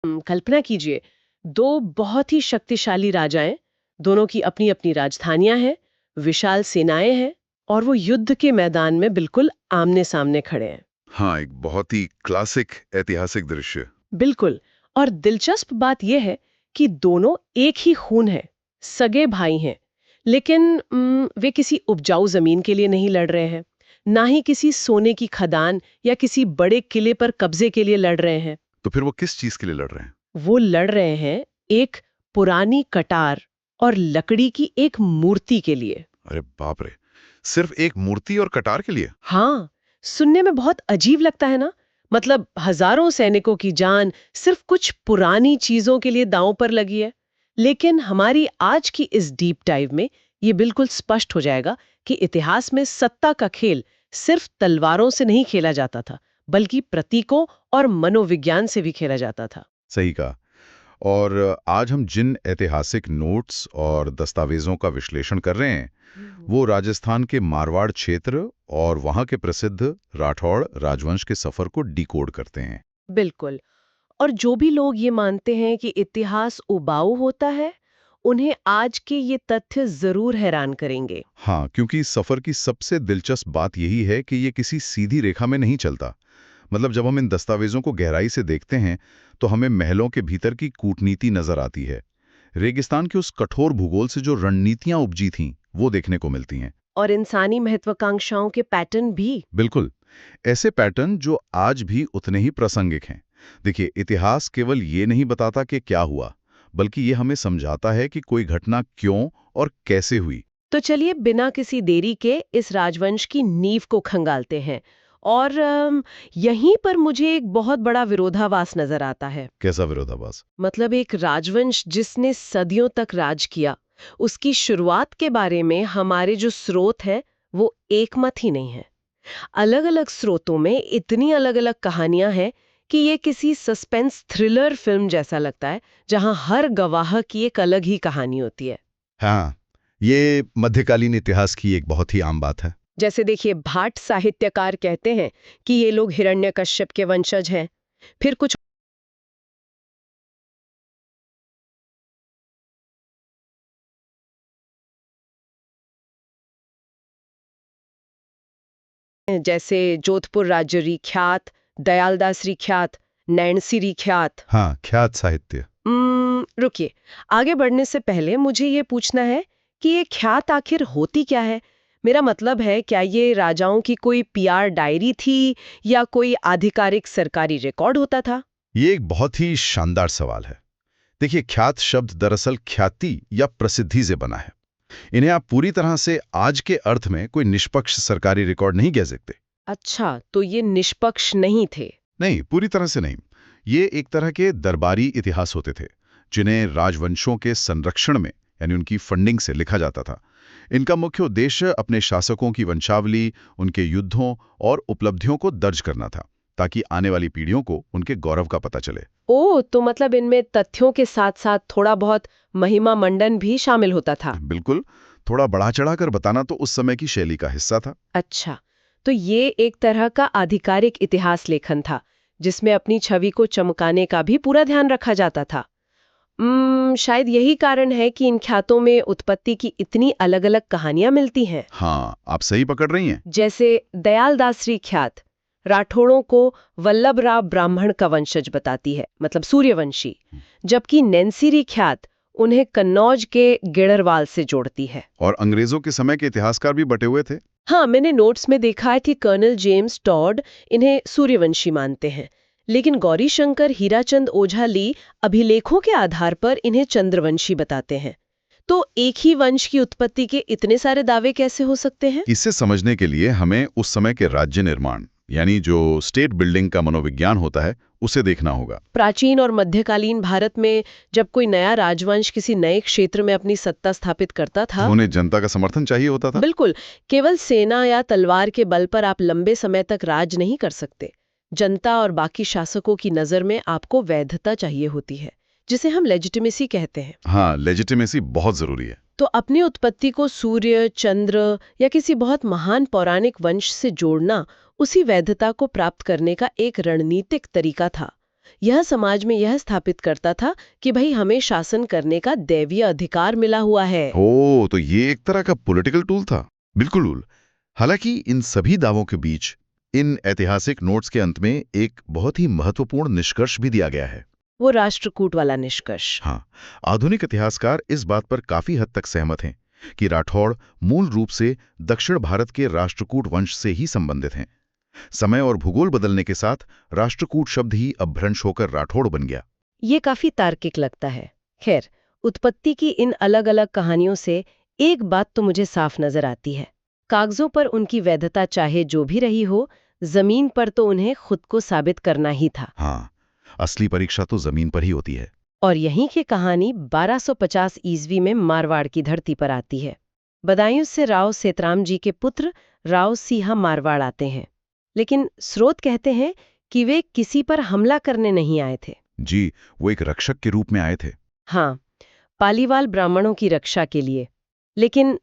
कल्पना कीजिए, दो बहुत ही शक्तिशाली राजाएं, दोनों की अपनी अपनी राजधानियां हैं, विशाल सेनाएं हैं, और वो युद्ध के मैदान में बिल्कुल आमने सामने खड़े हैं। हाँ, एक बहुत ही क्लासिक ऐतिहासिक दृश्य। बिल्कुल। और दिलचस्प बात यह है कि दोनों एक ही खून है, सगे भाई हैं, लेकिन वे किसी उपजाऊ जमीन के लिए नहीं लड़ रहे हैं, ना ही किसी सोने की खदान या किसी बड़े किले पर कब्जे के लिए लड़ रहे हैं। तो फिर वो किस चीज के लिए लड़ रहे हैं? वो लड़ रहे हैं एक पुरानी कटार और लकड़ी की एक मूर्ति के लिए। अरे बाप रे! सिर्फ एक मूर्ति और कटार के लिए? हाँ, सुनने में बहुत अजीब लगता है ना? मतलब हजारों सैनिकों की जान सिर्फ कुछ पुरानी चीजों के लिए दांव पर लगी है। लेकिन हमारी आज की इस डीप डाइव में ये बिल्कुल स्पष्ट हो जाएगा कि इतिहास में सत्ता का खेल सिर्फ तलवारों से नहीं खेला जाता था, बल्कि प्रतीकों और मनोविज्ञान से भी खेला जाता था। सही कहा। और आज हम जिन ऐतिहासिक नोट्स और दस्तावेजों का विश्लेषण कर रहे हैं, वो राजस्थान के मारवाड़ क्षेत्र और वहाँ के प्रसिद्ध राठौड़ राजवंश के सफर को डिकोड करते हैं। बिल्कुल। और जो भी लोग ये मानते हैं कि इतिहास उबाऊ होता है, उन्हें आज के ये तथ्य जरूर हैरान करेंगे। हाँ, क्योंकि इस सफर की सबसे दिलचस्प बात यही है कि ये किसी सीधी रेखा में नहीं चलता। मतलब जब हम इन दस्तावेजों को गहराई से देखते हैं, तो हमें महलों के भीतर की कूटनीति नजर आती है। रेगिस्तान के उस कठोर भूगोल से जो रणनीतियां उपजी थीं, वो देखने को मिलती हैं। और इंसानी महत्वाकांक्षाओं के पैटर्न भी। बिल्कुल, ऐसे पैटर्न जो आज भी उतने ही प्रासंगिक हैं। देखिए, इतिहास केवल ये नहीं बताता कि क्या हुआ, बल्कि ये हमें समझाता है कि कोई घटना क्यों और कैसे हुई। तो चलिए बिना किसी देरी के इस राजवंश की नींव को खंगालते हैं। और यहीं पर मुझे एक बहुत बड़ा विरोधाभास नजर आता है। कैसा विरोधाभास? मतलब एक राजवंश जिसने सदियों तक राज किया, उसकी शुरुआत के बारे में हमारे जो स्रोत हैं, वो एकमत ही नहीं है। अलग-अलग स्रोतों में इतनी अलग-अलग कहानियां हैं कि ये किसी सस्पेंस थ्रिलर फिल्म जैसा लगता है, जहां हर गवाह की एक अलग ही कहानी होती है। हाँ, ये मध्यकालीन इतिहास की एक बहुत ही आम बात है। जैसे देखिए, भाट साहित्यकार कहते हैं कि ये लोग हिरण्यकश्यप के वंशज हैं। फिर कुछ जैसे जोधपुर राजरी ख्यात, दयालदासरी ख्यात, नैणसीरी ख्यात। हाँ, ख्यात साहित्य। रुकिए, आगे बढ़ने से पहले मुझे ये पूछना है कि ये ख्यात आखिर होती क्या है? मेरा मतलब है, क्या ये राजाओं की कोई पीआर डायरी थी या कोई आधिकारिक सरकारी रिकॉर्ड होता था? ये एक बहुत ही शानदार सवाल है। देखिए, ख्यात शब्द दरअसल ख्याति या प्रसिद्धि से बना है। इन्हें आप पूरी तरह से आज के अर्थ में कोई निष्पक्ष सरकारी रिकॉर्ड नहीं कह सकते। अच्छा, तो ये निष्पक्ष नहीं थे। नहीं, पूरी तरह से नहीं। ये एक तरह के दरबारी इतिहास होते थे, जिन्हें राजवंशों के संरक्षण में यानी उनकी फंडिंग से लिखा जाता था। इनका मुख्य उद्देश्य अपने शासकों की वंशावली, उनके युद्धों और उपलब्धियों को दर्ज करना था, ताकि आने वाली पीढ़ियों को उनके गौरव का पता चले। ओह, तो मतलब इनमें तथ्यों के साथ-साथ थोड़ा बहुत महिमा मंडन भी शामिल होता था। बिल्कुल, थोड़ा बढ़ा चढ़ाकर बताना तो उस समय की शैली का हिस्सा था। अच्छा, तो ये एक तरह का आधिकारिक इतिहास लेखन था, जिसमें अपनी छवि को चमकाने का भी पूरा ध्यान रखा जाता था। शायद यही कारण है कि इन ख्यातों में उत्पत्ति की इतनी अलग-अलग कहानियां मिलती हैं। हाँ, आप सही पकड़ रही हैं। जैसे दयालदासरी ख्यात राठौड़ों को वल्लभराव ब्राह्मण का वंशज बताती है, मतलब सूर्यवंशी, जबकि नैन्सीरी ख्यात उन्हें कन्नौज के गिडरवाल से जोड़ती है। और अंग्रेजों के समय के इतिहासकार भी बटे हुए थे। हाँ, मैंने नोट्स में देखा है कि कर्नल जेम्स टॉड इन्हें सूर्यवंशी मानते हैं, लेकिन गौरीशंकर हीराचंद ओझाली अभिलेखों के आधार पर इन्हें चंद्रवंशी बताते हैं। तो एक ही वंश की उत्पत्ति के इतने सारे दावे कैसे हो सकते हैं? इसे समझने के लिए हमें उस समय के राज्य निर्माण यानी जो स्टेट बिल्डिंग का मनोविज्ञान होता है, उसे देखना होगा। प्राचीन और मध्यकालीन भारत में जब कोई नया राजवंश किसी नए क्षेत्र में अपनी सत्ता स्थापित करता था, तो उन्हें जनता का समर्थन चाहिए होता था। बिल्कुल, केवल सेना या तलवार के बल पर आप लंबे समय तक राज नहीं कर सकते। जनता और बाकी शासकों की नजर में आपको वैधता चाहिए होती है, जिसे हम लेजिटिमेसी कहते हैं। हाँ, लेजिटिमेसी बहुत जरूरी है। तो अपनी उत्पत्ति को सूर्य, चंद्र या किसी बहुत महान पौराणिक वंश से जोड़ना उसी वैधता को प्राप्त करने का एक रणनीतिक तरीका था। यह समाज में यह स्थापित करता था कि भाई हमें शासन करने का दैवीय अधिकार मिला हुआ है। ओ, तो ये एक तरह का पॉलिटिकल टूल था। बिल्कुल। हालांकि इन सभी दावों के बीच इन ऐतिहासिक नोट्स के अंत में एक बहुत ही महत्वपूर्ण निष्कर्ष भी दिया गया है। वो राष्ट्रकूट वाला निष्कर्ष। हाँ, आधुनिक इतिहासकार इस बात पर काफी हद तक सहमत हैं कि राठौड़ मूल रूप से दक्षिण भारत के राष्ट्रकूट वंश से ही संबंधित हैं। समय और भूगोल बदलने के साथ राष्ट्रकूट शब्द ही अपभ्रंश होकर राठौड़ बन गया। ये काफी तार्किक लगता है। खैर, उत्पत्ति की इन अलग अलग कहानियों से एक बात तो मुझे साफ नजर आती है। कागजों पर उनकी वैधता चाहे जो भी रही हो, जमीन पर तो उन्हें खुद को साबित करना ही था। हाँ, असली परीक्षा तो जमीन पर ही होती है। और यहीं की कहानी 1250 ईस्वी में मारवाड़ की धरती पर आती है। बदायूं से राव सेतराम जी के पुत्र राव सिंहा मारवाड़ आते हैं, लेकिन स्रोत कहते हैं कि वे किसी पर हमला करने नहीं आए थे। जी, वो एक रक्षक के रूप में आए थे। हाँ, पालीवाल ब्राह्मणों की रक्षा के लिए। लेकिन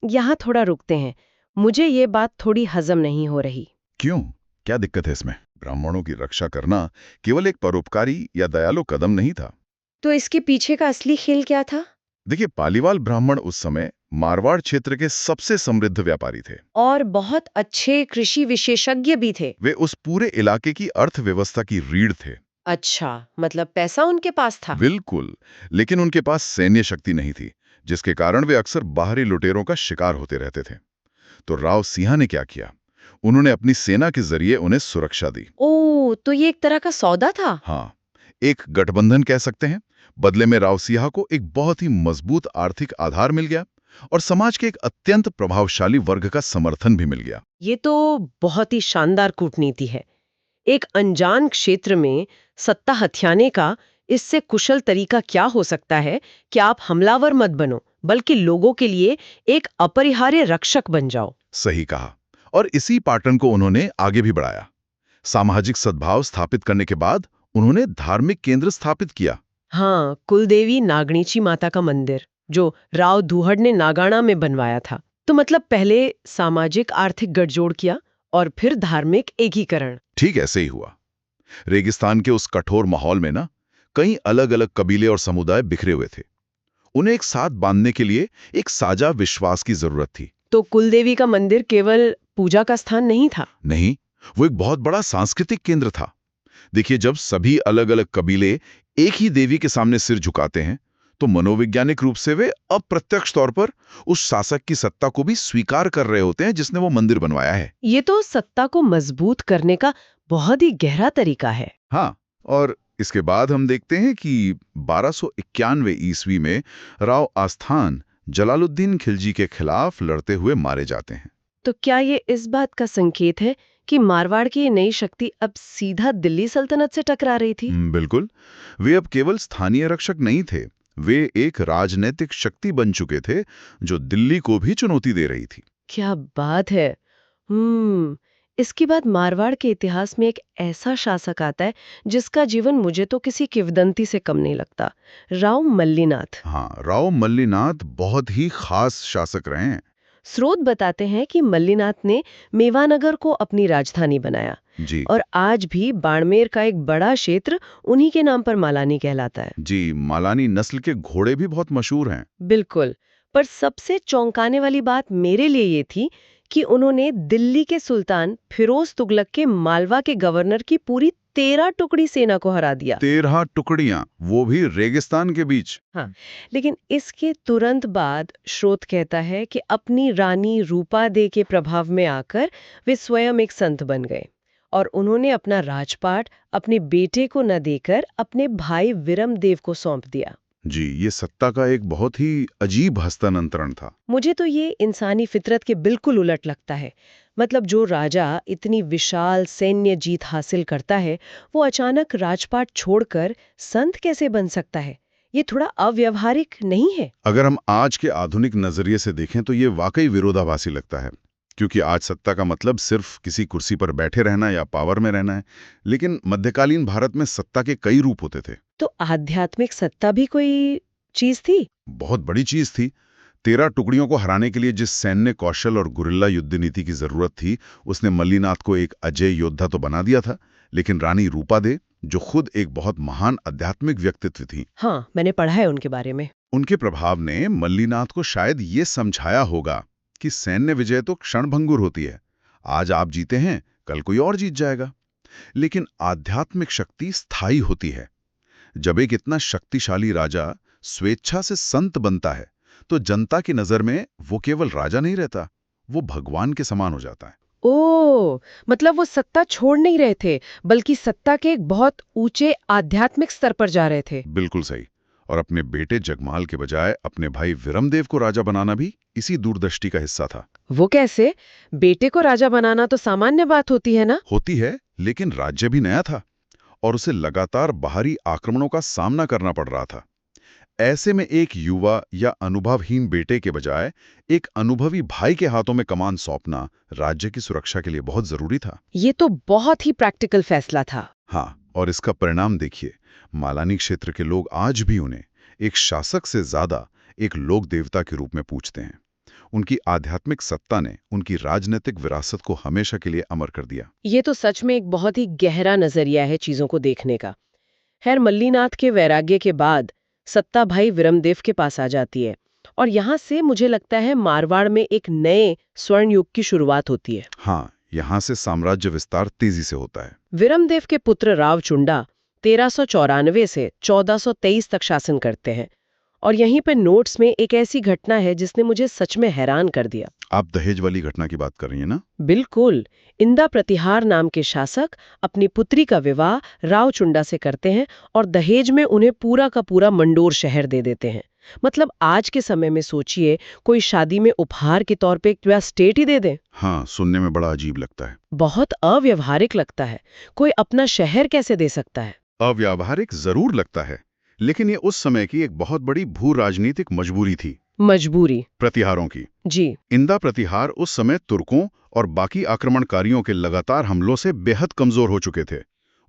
यहाँ थोड़ा रुकते हैं। मुझे ये बात थोड़ी हजम नहीं हो रही। क्यों? क्या दिक्कत है इसमें? ब्राह्मणों की रक्षा करना केवल एक परोपकारी या दयालु कदम नहीं था। तो इसके पीछे का असली खेल क्या था? देखिए, पालीवाल ब्राह्मण उस समय मारवाड़ क्षेत्र के सबसे समृद्ध व्यापारी थे। और बहुत अच्छे कृषि विशेषज्ञ भी थे। वे उस पूरे इलाके की अर्थव्यवस्था की रीढ़ थे। अच्छा, मतलब पैसा उनके पास था। बिल्कुल, लेकिन उनके पास सैन्य शक्ति नहीं थी, जिसके कारण वे अक्सर बाहरी लुटेरों का शिकार होते रहते थे। तो राव सिंहा ने क्या किया? उन्होंने अपनी सेना के जरिए उन्हें सुरक्षा दी। ओह, तो ये एक तरह का सौदा था। हाँ, एक गठबंधन कह सकते हैं। बदले में राव सिंहा को एक बहुत ही मजबूत आर्थिक आधार मिल गया और समाज के एक अत्यंत प्रभावशाली वर्ग का समर्थन भी मिल गया। ये तो बहुत ही शानदार कूटनीति है। एक अनजान क्षेत्र में सत्ता हथियाने का इससे कुशल तरीका क्या हो सकता है कि आप हमलावर मत बनो, बल्कि लोगों के लिए एक अपरिहार्य रक्षक बन जाओ। सही कहा। और इसी पैटर्न को उन्होंने आगे भी बढ़ाया। सामाजिक सद्भाव स्थापित करने के बाद उन्होंने धार्मिक केंद्र स्थापित किया। हाँ, कुलदेवी नागणीची माता का मंदिर, जो राव दुहड़ ने नागाना में बनवाया था। तो मतलब पहले सामाजिक आर्थिक गठजोड़ किया और फिर धार्मिक एकीकरण। ठीक ऐसे ही हुआ। रेगिस्तान के उस कठोर माहौल में ना, कई अलग अलग कबीले और समुदाय बिखरे हुए थे। उन्हें एक साथ बांधने के लिए एक साझा विश्वास की जरूरत थी। तो कुलदेवी का मंदिर केवल पूजा का स्थान नहीं था। नहीं, वो एक बहुत बड़ा सांस्कृतिक केंद्र था। देखिए, जब सभी अलग अलग कबीले एक ही देवी के सामने सिर झुकाते हैं, तो मनोवैज्ञानिक रूप से वे अप्रत्यक्ष तौर पर उस शासक की सत्ता को भी स्वीकार कर रहे होते हैं जिसने वो मंदिर बनवाया है। ये तो सत्ता को मजबूत करने का बहुत ही गहरा तरीका है। हाँ, और इसके बाद हम देखते हैं कि 1291 ईस्वी में राव आस्थान जलालुद्दीन खिलजी के खिलाफ लड़ते हुए मारे जाते हैं। तो क्या ये इस बात का संकेत है कि मारवाड़ की ये नई शक्ति अब सीधा दिल्ली सल्तनत से टकरा रही थी? बिल्कुल। वे अब केवल स्थानीय रक्षक नहीं थे, वे एक राजनीतिक शक्ति बन चुके थे जो दिल्ली को भी चुनौती दे रही थी। क्या बात है। इसके बाद मारवाड़ के इतिहास में एक ऐसा शासक आता है जिसका जीवन मुझे तो किसी किंवदंती से कम नहीं लगता। राव मल्लीनाथ। हाँ, राव मल्लीनाथ बहुत ही खास शासक रहे हैं। स्रोत बताते हैं कि मल्लीनाथ ने मेवानगर को अपनी राजधानी बनाया जी और आज भी बाड़मेर का एक बड़ा क्षेत्र उन्हीं के नाम पर मालानी कहलाता है। जी, मालानी नस्ल के घोड़े भी बहुत मशहूर हैं। बिल्कुल। पर सबसे चौंकाने वाली बात मेरे लिए ये थी कि उन्होंने दिल्ली के सुल्तान फिरोज तुगलक के मालवा के गवर्नर की पूरी 13 टुकड़ी सेना को हरा दिया। 13 टुकड़ियां, वो भी रेगिस्तान के बीच। हाँ, लेकिन इसके तुरंत बाद स्रोत कहता है कि अपनी रानी रूपा दे के प्रभाव में आकर वे स्वयं एक संत बन गए और उन्होंने अपना राजपाट अपने बेटे को न देकर अपने भाई विरमदेव को सौंप दिया। जी, ये सत्ता का एक बहुत ही अजीब हस्तांतरण था। मुझे तो ये इंसानी फितरत के बिल्कुल उलट लगता है। मतलब जो राजा इतनी विशाल सैन्य जीत हासिल करता है, वो अचानक राजपाट छोड़कर संत कैसे बन सकता है? ये थोड़ा अव्यवहारिक नहीं है? अगर हम आज के आधुनिक नजरिए से देखें तो ये वाकई विरोधाभासी लगता है, क्योंकि आज सत्ता का मतलब सिर्फ किसी कुर्सी पर बैठे रहना या पावर में रहना है। लेकिन मध्यकालीन भारत में सत्ता के कई रूप होते थे। तो आध्यात्मिक सत्ता भी कोई चीज थी? बहुत बड़ी चीज थी। 13 टुकड़ियों को हराने के लिए जिस सैन्य कौशल और गुरिल्ला युद्ध नीति की जरूरत थी, उसने मल्लीनाथ को एक अजय योद्धा तो बना दिया था, लेकिन रानी रूपा दे जो खुद एक बहुत महान आध्यात्मिक व्यक्तित्व थी। हाँ, मैंने पढ़ा है उनके बारे में। उनके प्रभाव ने मल्लीनाथ को शायद ये समझाया होगा कि सैन्य विजय तो क्षणभंगुर होती है। आज आप जीते हैं, कल कोई और जीत जाएगा। लेकिन आध्यात्मिक शक्ति स्थायी होती है। जब एक इतना शक्तिशाली राजा स्वेच्छा से संत बनता है, तो जनता की नजर में वो केवल राजा नहीं रहता, वो भगवान के समान हो जाता है। ओह, मतलब वो सत्ता छोड़ नहीं रहे थे, बल्कि सत्ता के एक बहुत ऊंचे आध्यात्मिक स्तर पर जा रहे थे। बिल्कुल सही। और अपने बेटे जगमाल के बजाय अपने भाई विरमदेव को राजा बनाना भी इसी दूरदृष्टि का हिस्सा था। वो कैसे? बेटे को राजा बनाना तो सामान्य बात होती है ना? होती है, लेकिन राज्य भी नया था और उसे लगातार बाहरी आक्रमणों का सामना करना पड़ रहा था। ऐसे में एक युवा या अनुभवहीन बेटे के बजाय एक अनुभवी भाई के हाथों में कमान सौंपना राज्य की सुरक्षा के लिए बहुत जरूरी था। ये तो बहुत ही प्रैक्टिकल फैसला था। हाँ, और इसका परिणाम देखिए। मालानी क्षेत्र के लोग आज भी उन्हें एक शासक से ज्यादा एक लोक देवता के रूप में पूजते हैं। उनकी आध्यात्मिक सत्ता ने उनकी राजनीतिक विरासत को हमेशा के लिए अमर कर दिया। ये तो सच में एक बहुत ही गहरा नजरिया है चीजों को देखने का। खैर, मल्लीनाथ के वैराग्य के बाद सत्ता भाई विरमदेव के पास आ जाती है और यहाँ से मुझे लगता है मारवाड़ में एक नए स्वर्ण युग की शुरुआत होती है। हाँ, यहाँ से साम्राज्य विस्तार तेजी से होता है। विरमदेव के पुत्र रावचुंडा 1394 से 1423 तक शासन करते हैं और यहीं पर नोट्स में एक ऐसी घटना है जिसने मुझे सच में हैरान कर दिया। आप दहेज वाली घटना की बात कर रही हैं ना? बिल्कुल। इंदा प्रतिहार नाम के शासक अपनी पुत्री का विवाह रावचुंडा से करते हैं और दहेज में उन्हें पूरा का पूरा मंडोर शहर दे देते हैं। मतलब आज के समय में सोचिए, कोई शादी में उपहार के तौर पे एक पूरा स्टेट ही दे दे। हाँ, सुनने में बड़ा अजीब लगता है। बहुत अव्यवहारिक लगता है। कोई अपना शहर कैसे दे सकता है? अव्यावहारिक जरूर लगता है, लेकिन ये उस समय की एक बहुत बड़ी भू राजनीतिक मजबूरी थी। मजबूरी। प्रतिहारों की। जी। इंदा प्रतिहार उस समय तुर्कों और बाकी आक्रमणकारियों के लगातार हमलों से बेहद कमजोर हो चुके थे।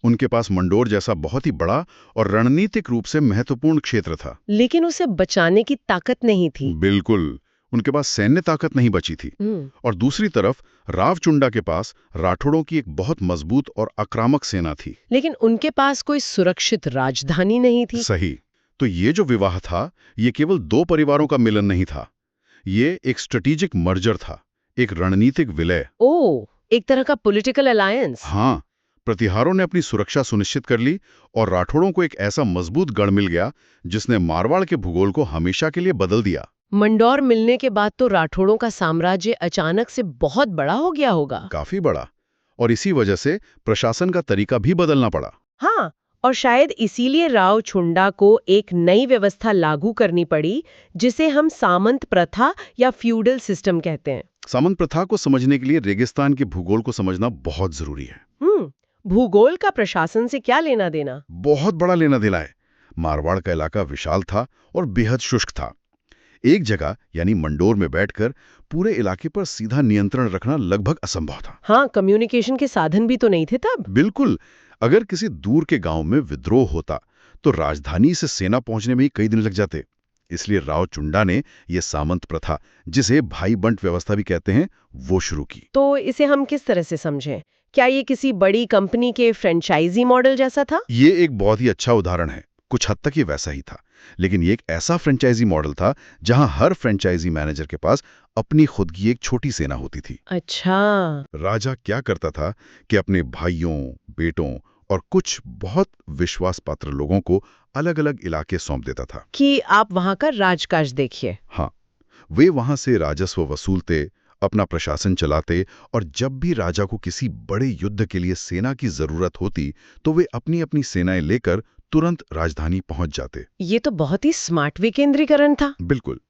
उनके पास मंडोर जैसा बहुत ही बड़ा और रणनीतिक रूप से महत्वपूर्ण क्षेत्र था। लेकिन उसे बचाने की ताकत नहीं थी। बिल्कुल, उनके पास सैन्य ताकत नहीं बची थी। और दूसरी तरफ रावचुंडा के पास राठौड़ों की एक बहुत मजबूत और आक्रामक सेना थी। लेकिन उनके पास कोई सुरक्षित राजधानी नहीं थी। सही। तो ये जो विवाह था, ये केवल दो परिवारों का मिलन नहीं था। ये एक स्ट्रेटेजिक मर्जर था, एक रणनीतिक विलय। ओह, एक तरह का पॉलिटिकल अलायंस। हाँ, प्रतिहारों ने अपनी सुरक्षा सुनिश्चित कर ली और राठौड़ों को एक ऐसा मजबूत गढ़ मिल गया जिसने मारवाड़ के भूगोल को हमेशा के लिए बदल दिया। मंडोर मिलने के बाद तो राठौड़ों का साम्राज्य अचानक से बहुत बड़ा हो गया होगा। काफी बड़ा। और इसी वजह से प्रशासन का तरीका भी बदलना पड़ा। हाँ, और शायद इसीलिए रावचुंडा को एक नई व्यवस्था लागू करनी पड़ी, जिसे हम सामंत प्रथा या फ्यूडल सिस्टम कहते हैं। सामंत प्रथा को समझने के लिए रेगिस्तान के भूगोल को समझना बहुत जरूरी है। भूगोल का प्रशासन से क्या लेना देना? बहुत बड़ा लेना देना है। मारवाड़ का इलाका विशाल था और बेहद शुष्क था। एक जगह यानी मंडोर में बैठकर पूरे इलाके पर सीधा नियंत्रण रखना लगभग असंभव था। हाँ, कम्युनिकेशन के साधन भी तो नहीं थे तब। बिल्कुल। अगर किसी दूर के गांव में विद्रोह होता तो राजधानी से सेना पहुंचने में ही कई दिन लग जाते। इसलिए रावचुंडा ने यह सामंत प्रथा, जिसे भाई बंट व्यवस्था भी कहते हैं, वो शुरू की। तो इसे हम किस तरह से समझें? क्या ये किसी बड़ी कंपनी के फ्रेंचाइजी मॉडल जैसा था? ये एक बहुत ही अच्छा उदाहरण है। कुछ हद तक ये वैसा ही था, लेकिन ये एक ऐसा फ्रेंचाइजी मॉडल था जहां हर फ्रेंचाइजी मैनेजर के पास अपनी खुद की एक छोटी सेना होती थी। अच्छा। राजा क्या करता था कि अपने भाइयों, बेटों और कुछ बहुत विश्वास पात्र लोगों को अलग अलग इलाके सौंप देता था कि आप वहां का राजकाज देखिए। हाँ, वे वहां से राजस्व वसूलते, अपना प्रशासन चलाते और जब भी राजा को किसी बड़े युद्ध के लिए सेना की जरूरत होती तो वे अपनी अपनी सेनाएं लेकर तुरंत राजधानी पहुंच जाते। ये तो बहुत ही स्मार्ट विकेंद्रीकरण था। बिल्कुल।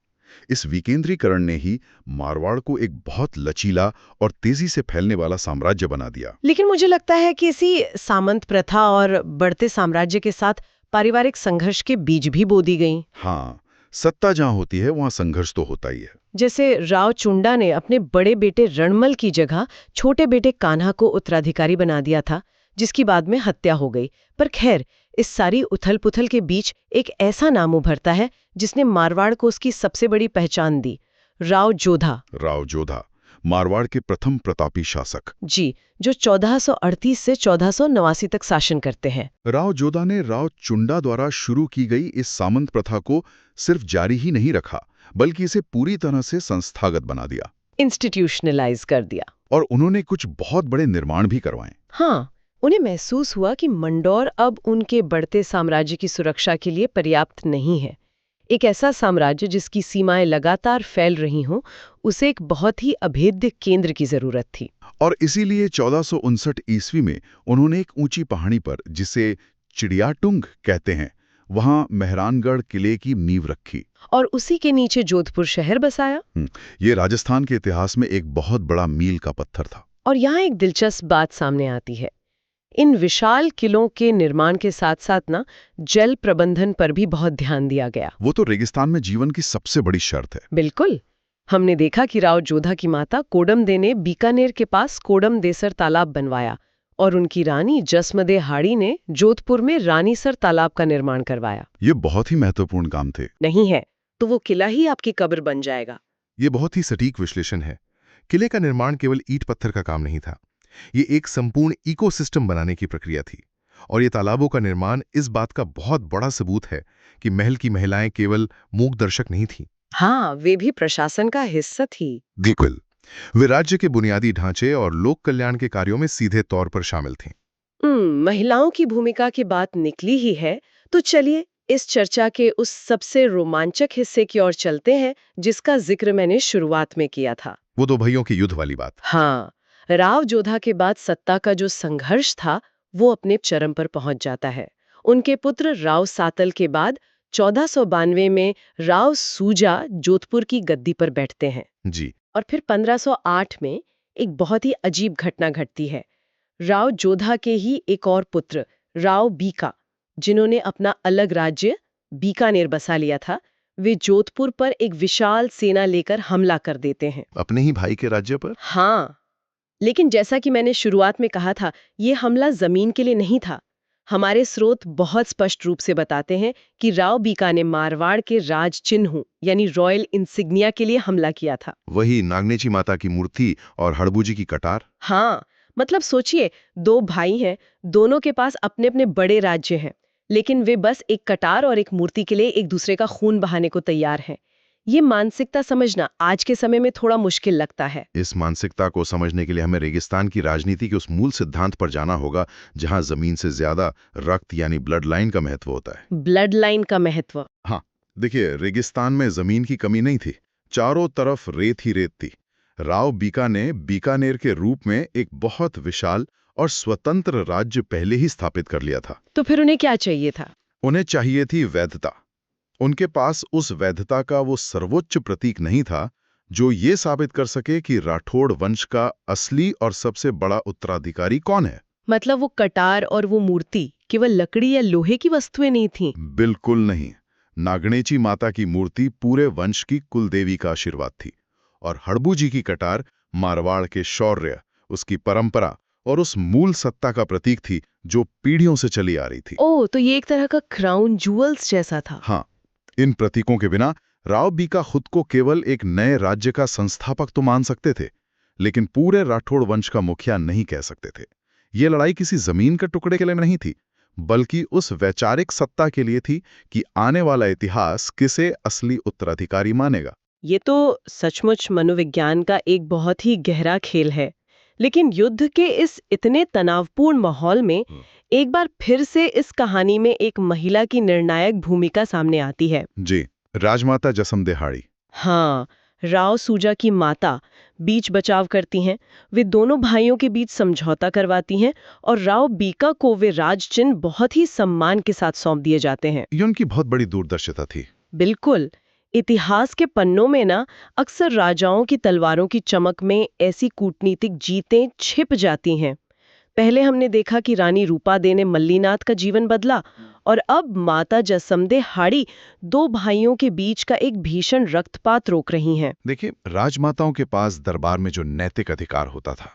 इस विकेंद्रीकरण ने ही मारवाड़ को एक बहुत लचीला और तेजी से फैलने वाला साम्राज्य बना दिया। लेकिन मुझे लगता है कि इसी सामंत प्रथा और बढ़ते साम्राज्य के साथ पारिवारिक संघर्ष के बीज भी बो दी गई। हाँ, सत्ता जहां होती है वहां संघर्ष तो होता ही है। जैसे रावचुंडा ने अपने बड़े बेटे रणमल की जगह छोटे बेटे कान्हा को उत्तराधिकारी बना दिया था, जिसकी बाद में हत्या हो गई। पर खैर, इस सारी उथल पुथल के बीच एक ऐसा नाम उभरता है जिसने मारवाड़ को उसकी सबसे बड़ी पहचान दी, राव जोधा। राव जोधा मारवाड़ के प्रथम प्रतापी शासक। जी, जो 1438 से 1489 तक शासन करते हैं। राव जोधा ने राव चुंडा द्वारा शुरू की गई इस सामंत प्रथा को सिर्फ जारी ही नहीं रखा, बल्कि इसे पूरी तरह से संस्थागत बना दिया। इंस्टीट्यूशनलाइज कर दिया। और उन्होंने कुछ बहुत बड़े निर्माण भी करवाए। हाँ, उन्हें महसूस हुआ कि मंडौर अब उनके बढ़ते साम्राज्य की सुरक्षा के लिए पर्याप्त नहीं है। एक ऐसा साम्राज्य जिसकी सीमाएं लगातार फैल रही हों, उसे एक बहुत ही अभेद्य केंद्र की जरूरत थी। और इसीलिए 1459 ईस्वी में उन्होंने एक ऊंची पहाड़ी पर, जिसे चिड़ियाटुंग कहते हैं, वहां मेहरानगढ़ किले की नींव रखी। और उसी के नीचे जोधपुर शहर बसाया। ये राजस्थान के इतिहास में एक बहुत बड़ा मील का पत्थर था। और यहाँ एक दिलचस्प बात सामने आती है। इन विशाल किलों के निर्माण के साथ साथ ना जल प्रबंधन पर भी बहुत ध्यान दिया गया। वो तो रेगिस्तान में जीवन की सबसे बड़ी शर्त है। बिल्कुल। हमने देखा कि राव जोधा की माता कोडमदे ने बीकानेर के पास कोडमदेसर तालाब बनवाया और उनकी रानी जसमदे हाड़ी ने जोधपुर में रानीसर तालाब का निर्माण करवाया। ये बहुत ही महत्वपूर्ण काम थे। नहीं है तो वो किला ही आपकी कब्र बन जाएगा। ये बहुत ही सटीक विश्लेषण है। किले का निर्माण केवल ईंट पत्थर का काम नहीं था, ये एक संपूर्ण इकोसिस्टम बनाने की प्रक्रिया थी। और ये तालाबों का निर्माण इस बात का बहुत बड़ा सबूत है कि महल की महिलाएं केवल मूक दर्शक नहीं थीं। हाँ, वे भी प्रशासन का हिस्सा थी। बिल्कुल, वे राज्य के बुनियादी ढांचे और लोक कल्याण के कार्यों में सीधे तौर पर शामिल थीं। महिलाओं की भूमिका की बात निकली ही है, तो चलिए इस चर्चा के उस सबसे रोमांचक हिस्से की ओर चलते हैं जिसका जिक्र मैंने शुरुआत में किया था। वो दो भाइयों के युद्ध वाली बात। हाँ, राव जोधा के बाद सत्ता का जो संघर्ष था वो अपने चरम पर पहुंच जाता है। उनके पुत्र राव सातल के बाद 1492 में राव सूजा जोधपुर की गद्दी पर बैठते हैं। जी। और फिर 1508 में एक बहुत ही अजीब घटना घटती है। राव जोधा के ही एक और पुत्र राव बीका, जिन्होंने अपना अलग राज्य बीकानेर बसा लिया था, वे जोधपुर पर एक विशाल सेना लेकर हमला कर देते हैं। अपने ही भाई के राज्य पर? हाँ, लेकिन जैसा कि मैंने शुरुआत में कहा था, ये हमला जमीन के लिए नहीं था। हमारे स्रोत बहुत स्पष्ट रूप से बताते हैं कि राव बीका ने मारवाड़ के राज चिन्ह यानी रॉयल इंसिग्निया के लिए हमला किया था। वही नागनेची माता की मूर्ति और हड़बूजी की कटार। हाँ, मतलब सोचिए, दो भाई हैं, दोनों के पास अपने अपने बड़े राज्य हैं, लेकिन वे बस एक कटार और एक मूर्ति के लिए एक दूसरे का खून बहाने को तैयार हैं। ये मानसिकता समझना आज के समय में थोड़ा मुश्किल लगता है। इस मानसिकता को समझने के लिए हमें रेगिस्तान की राजनीति के उस मूल सिद्धांत पर जाना होगा, जहां जमीन से ज्यादा रक्त यानी ब्लड लाइन का महत्व होता है। ब्लड लाइन का महत्व? हाँ, देखिए, रेगिस्तान में जमीन की कमी नहीं थी, चारों तरफ रेत ही रेत थी। राव बीका ने बीकानेर के रूप में एक बहुत विशाल और स्वतंत्र राज्य पहले ही स्थापित कर लिया था। तो फिर उन्हें क्या चाहिए था? उन्हें चाहिए थी वैधता। उनके पास उस वैधता का वो सर्वोच्च प्रतीक नहीं था जो ये साबित कर सके कि राठौड़ वंश का असली और सबसे बड़ा उत्तराधिकारी कौन है। मतलब वो कटार और वो मूर्ति केवल लकड़ी या लोहे की वस्तुएं नहीं थीं? बिल्कुल नहीं। नागनेची माता की मूर्ति पूरे वंश की कुलदेवी का आशीर्वाद थी, और हड़बूजी की कटार मारवाड़ के शौर्य, उसकी परंपरा और उस मूल सत्ता का प्रतीक थी जो पीढ़ियों से चली आ रही थी। ओह, तो ये एक तरह का क्राउन जूअल्स जैसा था। हाँ, इन प्रतीकों के बिना राव बीका खुद को केवल एक नए राज्य का संस्थापक तो मान सकते थे, लेकिन पूरे राठौड़ वंश का मुखिया नहीं कह सकते थे। ये लड़ाई किसी जमीन के टुकड़े के लिए नहीं थी, बल्कि उस वैचारिक सत्ता के लिए थी कि आने वाला इतिहास किसे असली उत्तराधिकारी मानेगा। ये तो सचमुच मनोविज्ञान का एक बहुत ही गहरा खेल है। लेकिन युद्ध के इस इतने तनावपूर्ण माहौल में एक बार फिर से इस कहानी में एक महिला की निर्णायक भूमिका सामने आती है। जी, राजमाता जसमदे हाड़ी। हाँ, राव सूजा की माता बीच बचाव करती हैं। वे दोनों भाइयों के बीच समझौता करवाती हैं और राव बीका को वे राज चिन्ह बहुत ही सम्मान के साथ सौंप दिए जाते हैं। ये उनकी बहुत बड़ी दूरदर्शिता थी। बिल्कुल। इतिहास के पन्नों में ना अक्सर राजाओं की तलवारों की चमक में ऐसी कूटनीतिक जीतें छिप जाती हैं। पहले हमने देखा कि रानी रूपादे ने मल्लीनाथ का जीवन बदला, और अब माता जसमदे हाड़ी दो भाइयों के बीच का एक भीषण रक्तपात रोक रही हैं। देखिए, राजमाताओं के पास दरबार में जो नैतिक अधिकार होता था,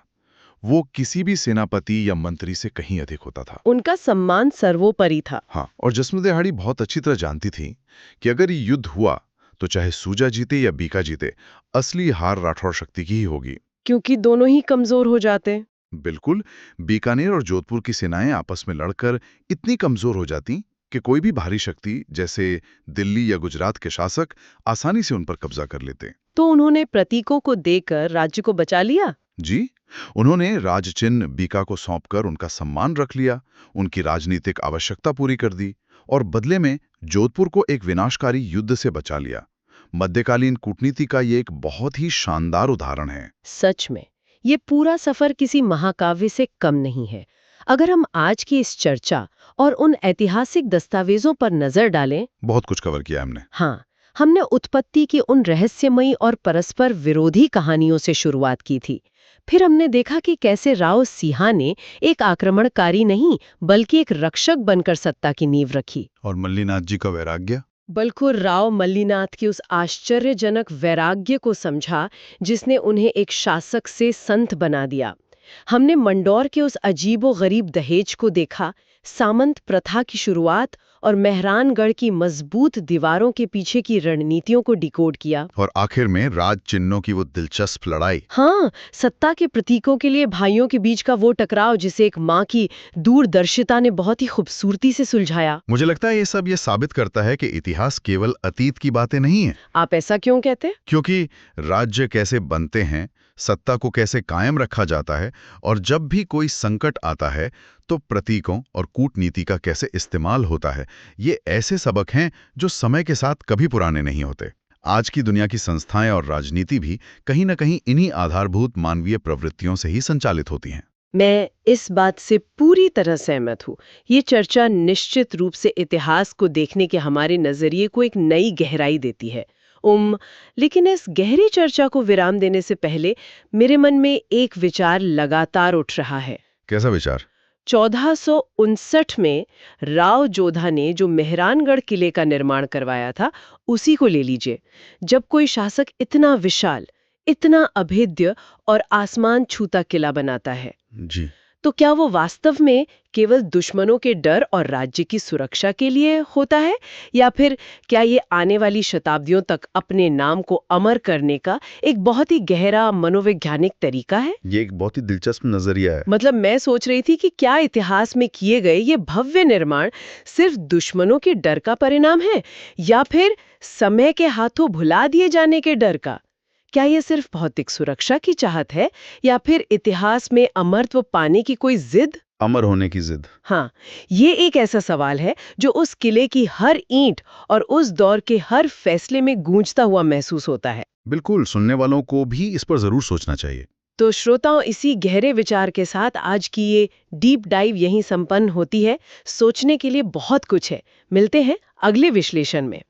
वो किसी भी सेनापति या मंत्री से कहीं अधिक होता था। उनका सम्मान सर्वोपरि था। हाँ, और जसमदे हाड़ी बहुत अच्छी तरह जानती थी कि अगर ये युद्ध हुआ तो चाहे सूजा जीते या बीका जीते, असली हार राठौड़ शक्ति की ही होगी। क्योंकि दोनों ही कमजोर हो जाते। बिल्कुल, बीकानेर और जोधपुर की सेनाएं आपस में लड़कर इतनी कमजोर हो जाती कि कोई भी भारी शक्ति जैसे दिल्ली या गुजरात के शासक आसानी से उन पर कब्जा कर लेते। तो उन्होंने प्रतीकों को देकर राज्य को बचा लिया। जी, उन्होंने राजचिन्ह बीका को सौंपकर उनका सम्मान रख लिया, उनकी राजनीतिक आवश्यकता पूरी कर दी और बदले में जोधपुर को एक विनाशकारी युद्ध से बचा लिया। मध्यकालीन कूटनीति का ये एक बहुत ही शानदार उदाहरण है। सच में ये पूरा सफर किसी महाकाव्य से कम नहीं है। अगर हम आज की इस चर्चा और उन ऐतिहासिक दस्तावेजों पर नजर डालें, बहुत कुछ कवर किया हमने। हाँ, हमने उत्पत्ति की उन रहस्यमयी और परस्पर विरोधी कहानियों से शुरुआत की थी। फिर हमने देखा कि कैसे राव सिंहा ने एक आक्रमणकारी नहीं बल्कि एक रक्षक बनकर सत्ता की नींव रखी। और मल्लीनाथ जी का वैराग्य। बल्कि राव मल्लीनाथ की उस आश्चर्यजनक वैराग्य को समझा जिसने उन्हें एक शासक से संत बना दिया। हमने मंडौर के उस अजीबो-गरीब दहेज को देखा, सामंत प्रथा की शुरुआत और मेहरानगढ़ की मजबूत दीवारों के पीछे की रणनीतियों को डिकोड किया। और आखिर में राज चिन्हों की वो दिलचस्प लड़ाई। हाँ, सत्ता के प्रतीकों के लिए भाइयों के बीच का वो टकराव जिसे एक माँ की दूरदर्शिता ने बहुत ही खूबसूरती से सुलझाया। मुझे लगता है ये साबित करता है कि इतिहास केवल अतीत की बातें नहीं है। आप ऐसा क्यों कहते? क्योंकि राज्य कैसे बनते हैं, सत्ता को कैसे कायम रखा जाता है और जब भी कोई संकट आता है तो प्रतीकों और कूटनीति का कैसे इस्तेमाल होता है, ये ऐसे सबक हैं जो समय के साथ कभी पुराने नहीं होते। आज की दुनिया की संस्थाएं और राजनीति भी कहीं न कहीं इन्हीं आधारभूत मानवीय प्रवृत्तियों से ही संचालित होती हैं। मैं इस बात से पूरी तरह सहमत हूँ। ये चर्चा निश्चित रूप से इतिहास को देखने के हमारे नजरिए को एक नई गहराई देती है। लेकिन इस गहरी चर्चा को विराम देने से पहले मेरे मन में एक विचार लगातार उठ रहा है। कैसा विचार? 1459 में राव जोधा ने जो मेहरानगढ़ किले का निर्माण करवाया था, उसी को ले लीजिए। जब कोई शासक इतना विशाल, इतना अभेद्य और आसमान छूता किला बनाता है, जी, तो क्या वो वास्तव में केवल दुश्मनों के डर और राज्य की सुरक्षा के लिए होता है, या फिर क्या ये आने वाली शताब्दियों तक अपने नाम को अमर करने का एक बहुत ही गहरा मनोवैज्ञानिक तरीका है? ये एक बहुत ही दिलचस्प नजरिया है। मतलब मैं सोच रही थी कि क्या इतिहास में किए गए ये भव्य निर्माण सिर्फ दुश्मनों के डर का परिणाम है, या फिर समय के हाथों भुला दिए जाने के डर का? क्या ये सिर्फ भौतिक सुरक्षा की चाहत है, या फिर इतिहास में अमरत्व पाने की कोई जिद? अमर होने की जिद। हाँ, ये एक ऐसा सवाल है जो उस किले की हर ईंट और उस दौर के हर फैसले में गूंजता हुआ महसूस होता है। बिल्कुल, सुनने वालों को भी इस पर जरूर सोचना चाहिए। तो श्रोताओं, इसी गहरे विचार के साथ आज की ये डीप डाइव यहीं संपन्न होती है। सोचने के लिए बहुत कुछ है। मिलते हैं अगले विश्लेषण में।